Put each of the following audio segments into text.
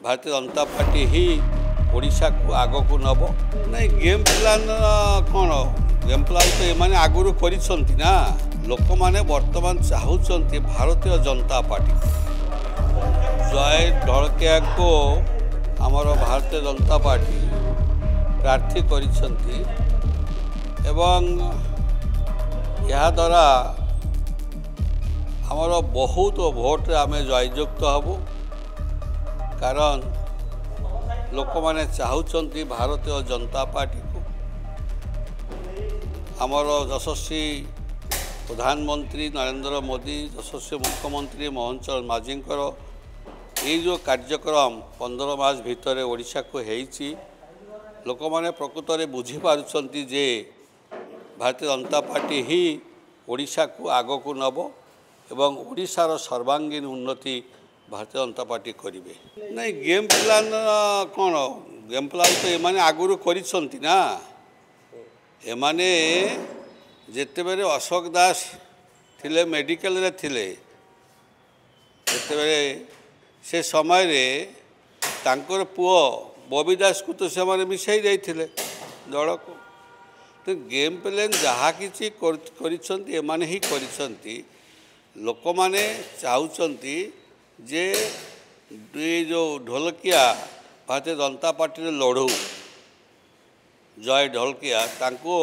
Bharatiya Janata party ही ओडिशा को आग को नब नहीं गेम प्लान कौन गेम प्लान तो ये आगुरी करना लोक मैंने वर्तमान चाहते भारतीय जनता पार्टी जय ढलकिया को आमर भारतीय जनता पार्टी प्रार्थी करिसेंती एवं यह द्वारा आमर बहुत भोट आम जययुक्त हबु कारण लोक मैंने चाहते भारतीय जनता पार्टी को आमर यशस्वी प्रधानमंत्री नरेंद्र मोदी यशस्वी मुख्यमंत्री मोहन चरण माझी ये जो कार्यक्रम 15 मास भितर ओडिशा को हेइछि लोक मैंने प्रकृत में बुझीपारुंट जे भारतीय जनता पार्टी ही ओडिशा को आग को नब एवं ओडिशार सर्वांगीन उन्नति भारतीय जनता पार्टी करेंगे नहीं गेम प्लान कौन गेम प्लान तो ये आगुरी करना एमाने जिते बेले अशोक दास थिले मेडिकल रे थिले जिते से समय रे तांकर पुओ बबी दास को तो से मिसाई जाइथिले दल को तो गेम प्लान जहाँ किसी एमाने ही करिसंती लोक माने चाहते जे ये जो ढोलकिया भारतीय जनता पार्टी लड़ू जय ढोलकिया तांको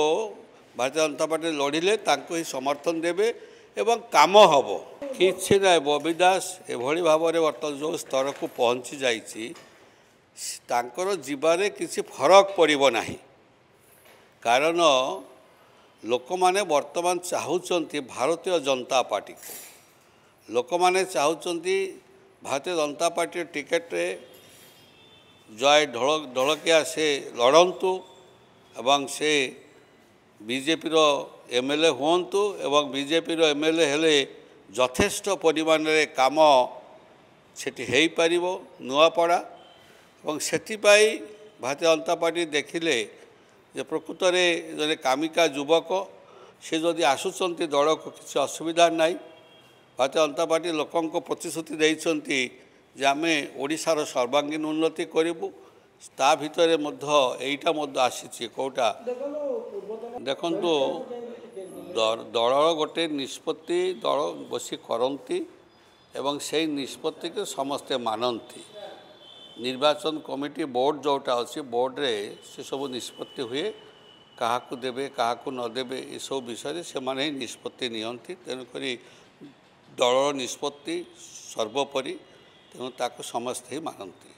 भारतीय जनता पार्टी लड़िले तांको ही समर्थन देवे एवं काम हम कि ना बबी दास एभली भाव में बर्तमान जो स्तर को पहुँची जाकर जीवारे किसी फरक पड़ो ना कारण लोक माने वर्तमान चाहते भारतीय जनता पार्टी को लोक माने चाहते भारतीय जनता पार्टी टिकेट रे जय ढोलकिया से लड़तु एवं से बीजेपी रो एमएलए हुंतु एवं बीजेपी रो एमएलए हेले यथेष्ट परिमाण रे काम सेठी हेई पारिबो नुआपड़ा एवं सेथिपाई भारतीय जनता पार्टी देखिले जे प्रकृत में जने कामिका युवक से जदि आसुचंती दल को किसी असुविधा नहीं भारतीय जनता पार्टी लोकों को प्रतिश्रुति देइचंती जे आमे ओडिशार सर्वांगीन उन्नति करिबु ता भितर एटा आसी कौटा देखंतु दल गोटे निष्पत्ति दल बसी करती एवं से निष्पत्ति के समस्ते मानती निर्वाचन कमिटी बोर्ड जोटा अच्छी बोर्ड रे से सब निष्पत्ति हुए क्या देवे क्या नदेवे ये सब विषय से माने निष्पत्ति नियंती तेणुक दल निष्पत्ति सर्वोपरि तेणु ताको समस्ते ही मानती।